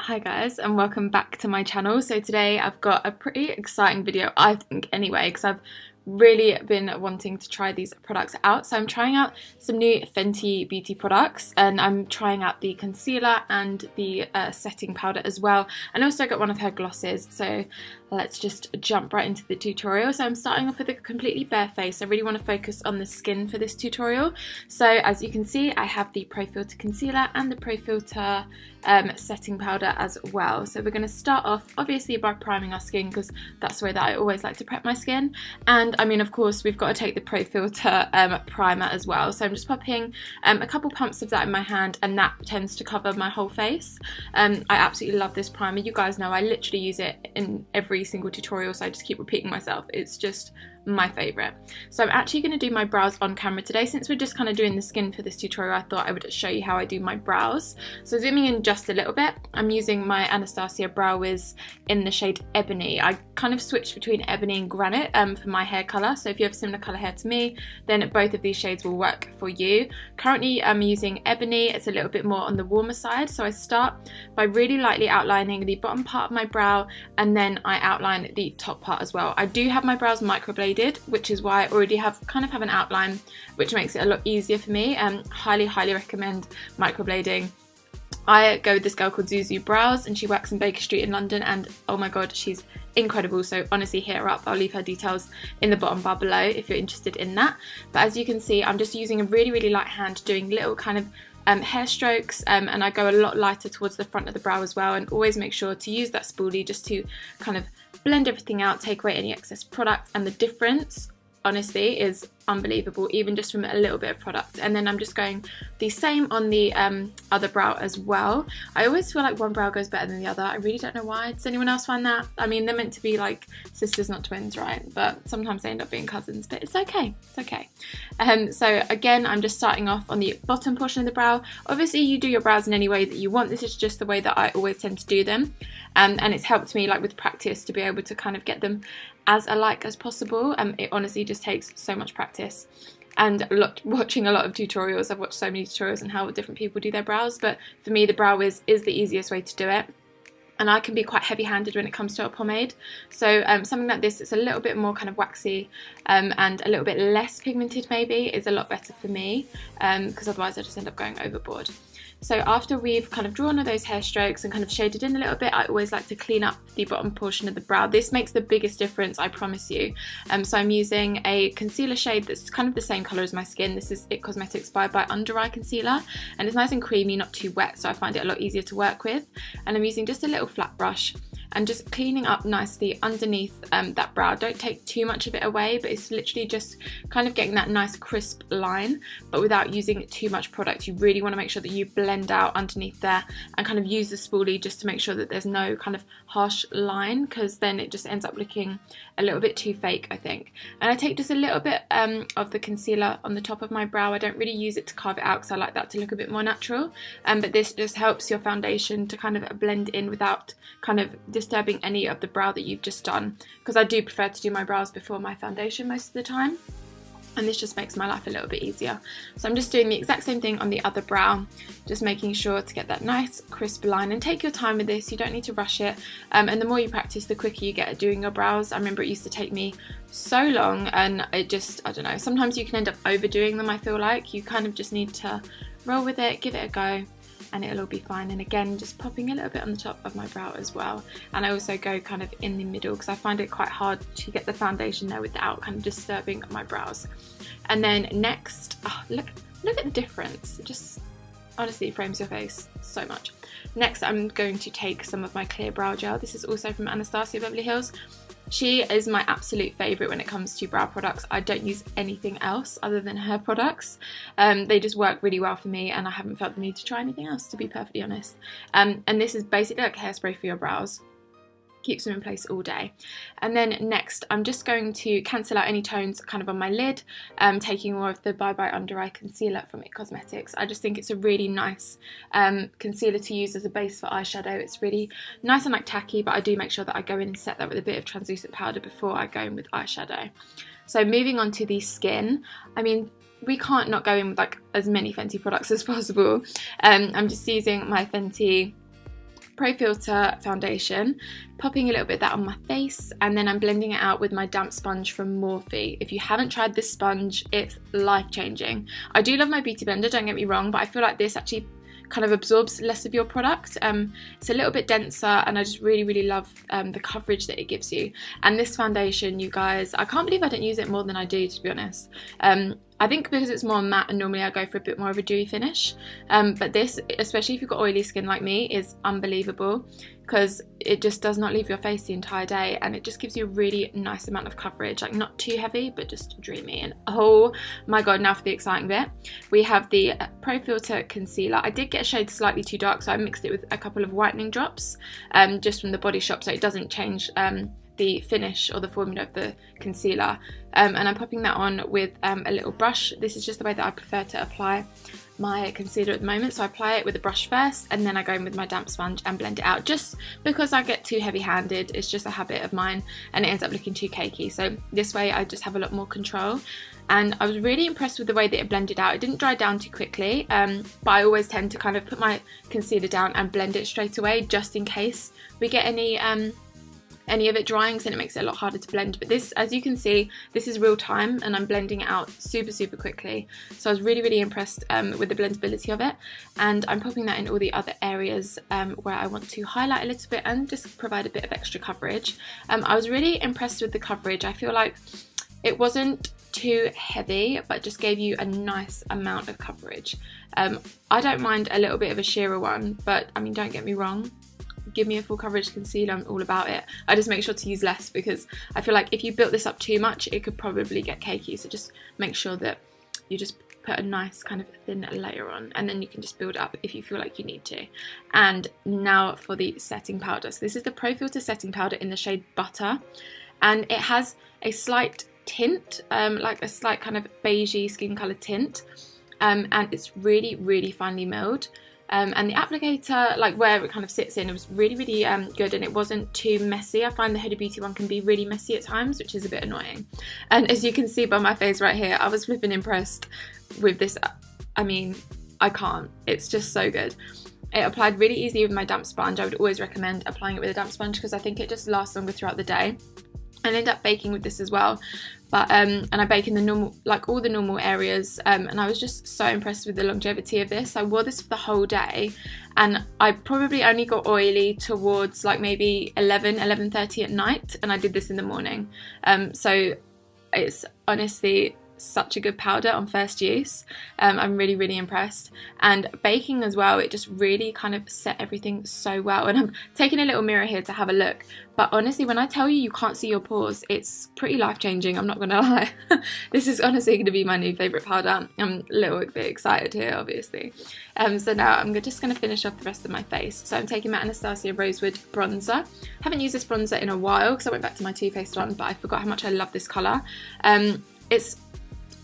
Hi guys, and welcome back to my channel. So today I've got a pretty exciting video, I think anyway, because I've really been wanting to try these products out. So I'm trying out some new Fenty Beauty products, and I'm trying out the concealer and the setting powder as well, and also I got one of her glosses. So let's just jump right into the tutorial. So I'm starting off with a completely bare face. I really want to focus on the skin for this tutorial. So as you can see, I have the Profiltr concealer and the Profiltr setting powder as well. So we're going to start off obviously by priming our skin, because that's the way that I always like to prep my skin. And I mean, of course, we've got to take the Profiltr primer as well. So I'm just popping a couple pumps of that in my hand, and that tends to cover my whole face. I absolutely love this primer. You guys know I literally use it in every single tutorial, so I just keep repeating myself. It's just my favourite. So I'm actually going to do my brows on camera today. Since we're just kind of doing the skin for this tutorial, I thought I would show you how I do my brows. So zooming in just a little bit, I'm using my Anastasia Brow Wiz in the shade Ebony. I kind of switched between Ebony and Granite for my hair colour, so if you have similar colour hair to me, then both of these shades will work for you. Currently I'm using Ebony. It's a little bit more on the warmer side, so I start by really lightly outlining the bottom part of my brow, and then I outline the top part as well. I do have my brows microbladed, which is why I already have an outline, which makes it a lot easier for me. Highly recommend microblading. I go with this girl called Zuzu Brows, and she works in Baker Street in London, and oh my god, she's incredible. So honestly, hit her up. I'll leave her details in the bottom bar below if you're interested in that. But as you can see, I'm just using a really light hand, doing little kind of hair strokes, and I go a lot lighter towards the front of the brow as well, and always make sure to use that spoolie just to kind of blend everything out, take away any excess product, and the difference honestly is unbelievable, even just from a little bit of product. And then I'm just going the same on the other brow as well. I always feel like one brow goes better than the other. I really don't know why. Does anyone else find that? I mean, they're meant to be like sisters, not twins, right? But sometimes they end up being cousins, but it's okay. It's okay. So again, I'm just starting off on the bottom portion of the brow. Obviously, you do your brows in any way that you want. This is just the way that I always tend to do them. And it's helped me, like with practice, to be able to kind of get them as alike as possible. It honestly just takes so much practice. And watching a lot of tutorials. I've watched so many tutorials on how different people do their brows, but for me the Brow Wiz is the easiest way to do it. And I can be quite heavy-handed when it comes to a pomade. So something like this, it's a little bit more kind of waxy and a little bit less pigmented maybe, is a lot better for me, because otherwise I just end up going overboard. So after we've kind of drawn all those hair strokes and kind of shaded in a little bit, I always like to clean up the bottom portion of the brow. This makes the biggest difference, I promise you. So I'm using a concealer shade that's kind of the same colour as my skin. This is IT Cosmetics by Under Eye Concealer, and it's nice and creamy, not too wet, so I find it a lot easier to work with. And I'm using just a little flat brush and just cleaning up nicely underneath that brow. Don't take too much of it away, but it's literally just kind of getting that nice crisp line, but without using too much product. You really want to make sure that you blend out underneath there and kind of use the spoolie just to make sure that there's no kind of harsh line, because then it just ends up looking a little bit too fake, I think. And I take just a little bit of the concealer on the top of my brow. I don't really use it to carve it out because I like that to look a bit more natural, but this just helps your foundation to kind of blend in without kind of disturbing any of the brow that you've just done, because I do prefer to do my brows before my foundation most of the time, and this just makes my life a little bit easier. So I'm just doing the exact same thing on the other brow, just making sure to get that nice crisp line. And take your time with this, you don't need to rush it, and the more you practice, the quicker you get at doing your brows. I remember it used to take me so long, and it just, I don't know, sometimes you can end up overdoing them. I feel like you kind of just need to roll with it, give it a go, and it'll all be fine. And again, just popping a little bit on the top of my brow as well. And I also go kind of in the middle, because I find it quite hard to get the foundation there without kind of disturbing my brows. And then next, oh, look at the difference. It just honestly frames your face so much. Next, I'm going to take some of my clear brow gel. This is also from Anastasia Beverly Hills. She is my absolute favourite when it comes to brow products. I don't use anything else other than her products. They just work really well for me, and I haven't felt the need to try anything else, to be perfectly honest. And this is basically like hairspray for your brows. Keeps them in place all day. And then next, I'm just going to cancel out any tones kind of on my lid, taking more of the Bye Bye Under Eye Concealer from IT Cosmetics. I just think it's a really nice concealer to use as a base for eyeshadow. It's really nice and like tacky, but I do make sure that I go in and set that with a bit of translucent powder before I go in with eyeshadow. So moving on to the skin, I mean, we can't not go in with like as many Fenty products as possible. I'm just using my Fenty Profiltr foundation, popping a little bit of that on my face, and then I'm blending it out with my damp sponge from Morphe. If you haven't tried this sponge, it's life-changing. I do love my beauty blender, don't get me wrong, but I feel like this actually kind of absorbs less of your product. It's a little bit denser, and I just really love the coverage that it gives you. And this foundation, you guys, I can't believe I don't use it more than I do, to be honest. I think because it's more matte, and normally I go for a bit more of a dewy finish, but this, especially if you've got oily skin like me, is unbelievable because it just does not leave your face the entire day, and it just gives you a really nice amount of coverage, like not too heavy but just dreamy. And oh my god, now for the exciting bit, we have the Profiltr concealer. I did get a shade slightly too dark, so I mixed it with a couple of whitening drops just from the Body Shop, so it doesn't change the finish or the formula of the concealer, and I'm popping that on with a little brush. This is just the way that I prefer to apply my concealer at the moment, so I apply it with a brush first, and then I go in with my damp sponge and blend it out, just because I get too heavy handed. It's just a habit of mine, and it ends up looking too cakey, so this way I just have a lot more control. And I was really impressed with the way that it blended out. It didn't dry down too quickly, but I always tend to kind of put my concealer down and blend it straight away, just in case we get any of it drying, so it makes it a lot harder to blend. But this, as you can see, this is real time, and I'm blending it out super quickly. So I was really impressed with the blendability of it, and I'm popping that in all the other areas where I want to highlight a little bit and just provide a bit of extra coverage. I was really impressed with the coverage. I feel like it wasn't too heavy, but just gave you a nice amount of coverage. I don't mind a little bit of a sheerer one, but I mean, don't get me wrong, give me a full coverage concealer, I'm all about it. I just make sure to use less, because I feel like if you built this up too much, it could probably get cakey. So just make sure that you just put a nice kind of thin layer on, and then you can just build up if you feel like you need to. And now for the setting powder. So this is the Profiltr setting powder in the shade Butter, and it has a slight tint, like a slight kind of beigey skin colour tint, and it's really finely milled. And the applicator, like where it kind of sits in, it was really good, and it wasn't too messy. I find the Huda Beauty one can be really messy at times, which is a bit annoying. And as you can see by my face right here, I was flipping impressed with this. I mean, I can't. It's just so good. It applied really easily with my damp sponge. I would always recommend applying it with a damp sponge because I think it just lasts longer throughout the day. I ended up baking with this as well, but and I bake in the normal, like all the normal areas, and I was just so impressed with the longevity of this. I wore this for the whole day, and I probably only got oily towards like maybe 11:30 at night, and I did this in the morning. So it's honestly such a good powder on first use. I'm really impressed. And baking as well, it just really kind of set everything so well. And I'm taking a little mirror here to have a look, but honestly, when I tell you can't see your pores, it's pretty life-changing, I'm not gonna lie. This is honestly going to be my new favourite powder. I'm a little bit excited here, obviously. So now I'm just going to finish off the rest of my face. So I'm taking my Anastasia Rosewood bronzer. Haven't used this bronzer in a while because I went back to my Too Faced one, but I forgot how much I love this colour. It's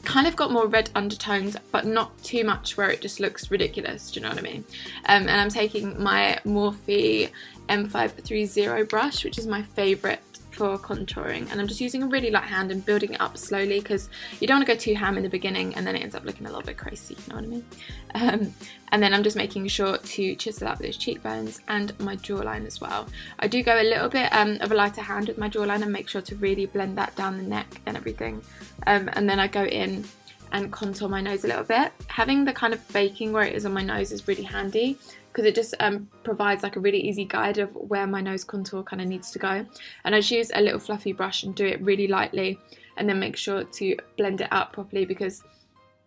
kind of got more red undertones, but not too much where it just looks ridiculous, do you know what I mean? And I'm taking my Morphe M530 brush, which is my favourite for contouring, and I'm just using a really light hand and building it up slowly, because you don't want to go too ham in the beginning and then it ends up looking a little bit crazy, you know what I mean? And then I'm just making sure to chisel out those cheekbones and my jawline as well. I do go a little bit of a lighter hand with my jawline and make sure to really blend that down the neck and everything, and then I go in and contour my nose a little bit. Having the kind of baking where it is on my nose is really handy, because it just provides like a really easy guide of where my nose contour kind of needs to go. And I just use a little fluffy brush and do it really lightly, and then make sure to blend it out properly, because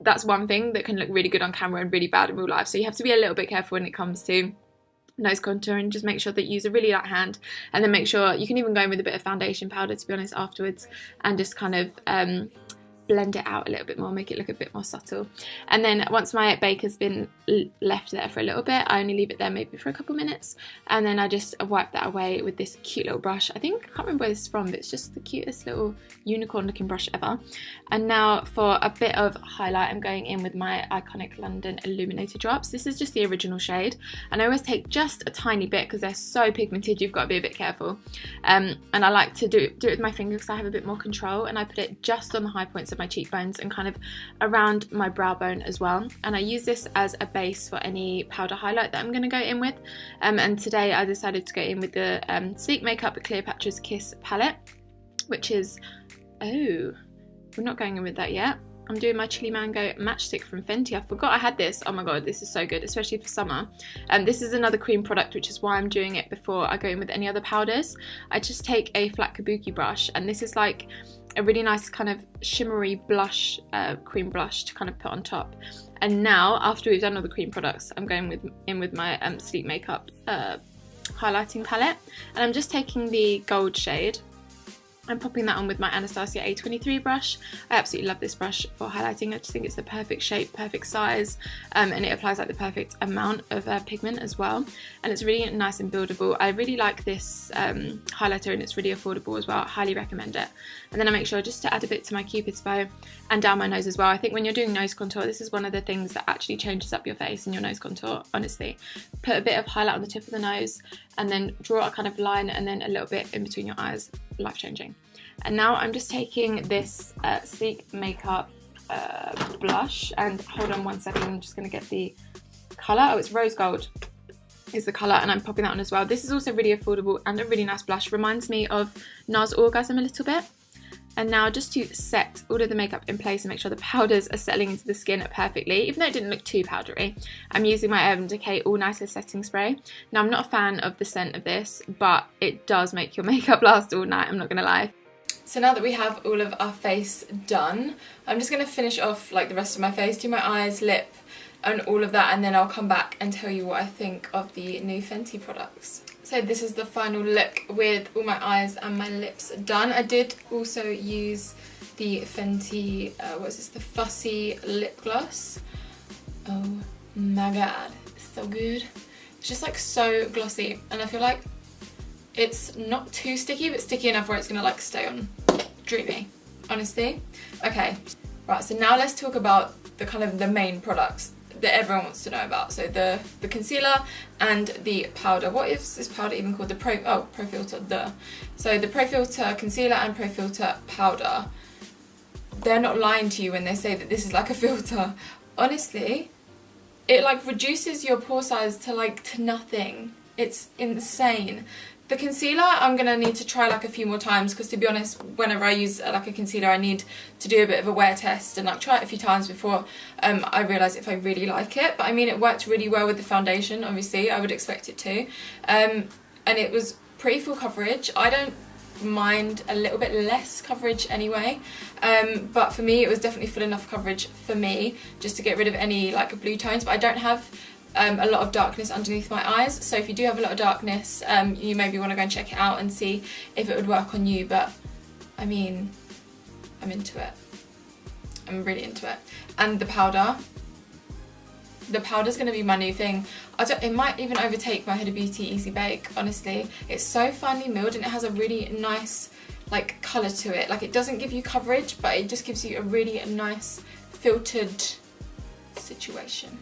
that's one thing that can look really good on camera and really bad in real life. So you have to be a little bit careful when it comes to nose contouring. Just make sure that you use a really light hand, and then make sure you can even go in with a bit of foundation powder, to be honest, afterwards, and just kind of blend it out a little bit more, make it look a bit more subtle. And then once my bake has been left there for a little bit, I only leave it there maybe for a couple minutes, and then I just wipe that away with this cute little brush. I can't remember where this is from, but it's just the cutest little unicorn looking brush ever. And now for a bit of highlight, I'm going in with my iconic London Illuminator drops. This is just the original shade, and I always take just a tiny bit because they're so pigmented, you've got to be a bit careful. And I like to do it with my finger because I have a bit more control, and I put it just on the high points of my cheekbones and kind of around my brow bone as well. And I use this as a base for any powder highlight that I'm going to go in with. And today I decided to go in with the Sleek Makeup Cleopatra's Kiss palette, which is, oh, we're not going in with that yet. I'm doing my Chili Mango matchstick from Fenty. I forgot I had this. Oh my god, this is so good, especially for summer. This is another cream product, which is why I'm doing it before I go in with any other powders. I just take a flat kabuki brush, and this is like a really nice kind of shimmery blush, cream blush to kind of put on top. And now, after we've done all the cream products, I'm going in with my Sleek Makeup highlighting palette, and I'm just taking the gold shade. I'm popping that on with my Anastasia A23 brush. I absolutely love this brush for highlighting. I just think it's the perfect shape, perfect size, and it applies like the perfect amount of pigment as well. And it's really nice and buildable. I really like this highlighter, and it's really affordable as well. I highly recommend it. And then I make sure just to add a bit to my Cupid's bow and down my nose as well. I think when you're doing nose contour, this is one of the things that actually changes up your face and your nose contour, honestly. Put a bit of highlight on the tip of the nose, and then draw a kind of line, and then a little bit in between your eyes. Life-changing. And now I'm just taking this Sleek Makeup blush, and hold on one second, I'm just going to get the colour. Oh, it's Rose Gold is the colour, and I'm popping that on as well. This is also really affordable and a really nice blush. Reminds me of NARS Orgasm a little bit. And now, just to set all of the makeup in place and make sure the powders are settling into the skin perfectly, even though it didn't look too powdery, I'm using my Decay All Nicer Setting Spray. Now, I'm not a fan of the scent of this, but it does make your makeup last all night, I'm not going to lie. So now that we have all of our face done, I'm just going to finish off like the rest of my face, do my eyes, lip, and all of that, and then I'll come back and tell you what I think of the new Fenty products. So this is the final look with all my eyes and my lips done. I did also use the Fenty, what is this, the Fussy lip gloss. Oh my god, it's so good. It's just like so glossy, and I feel like it's not too sticky, but sticky enough where it's gonna like stay on. Dreamy, honestly. Okay, right, so now let's talk about the kind of the main products that everyone wants to know about. So the concealer and the powder. What is this powder even called? The Profiltr. So the Profiltr concealer and Profiltr powder, they're not lying to you when they say that this is like a filter. Honestly, it like reduces your pore size to nothing. It's insane. The concealer, I'm going to need to try like a few more times, because to be honest, whenever I use like a concealer, I need to do a bit of a wear test and like try it a few times before I realise if I really like it. But I mean, it worked really well with the foundation, obviously, I would expect it to. And it was pretty full coverage. I don't mind a little bit less coverage anyway, but for me, it was definitely full enough coverage for me, just to get rid of any like blue tones. But I don't have a lot of darkness underneath my eyes, so if you do have a lot of darkness, you maybe want to go and check it out and see if it would work on you. But I mean, I'm into it. I'm really into it. And the powder's going to be my new thing. It might even overtake my Huda Beauty Easy Bake, honestly. It's so finely milled, and it has a really nice like colour to it. Like, it doesn't give you coverage, but it just gives you a really nice filtered situation.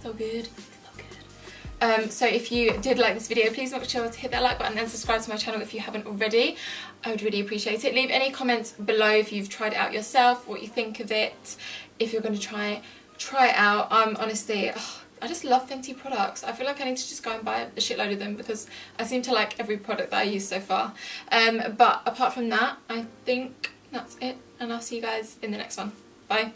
So good, so good. So if you did like this video, please make sure to hit that like button and subscribe to my channel if you haven't already. I would really appreciate it. Leave any comments below if you've tried it out yourself, what you think of it, if you're going to try it out. Honestly, I just love Fenty products. I feel like I need to just go and buy a shitload of them, because I seem to like every product that I use so far. But apart from that, I think that's it, and I'll see you guys in the next one. Bye.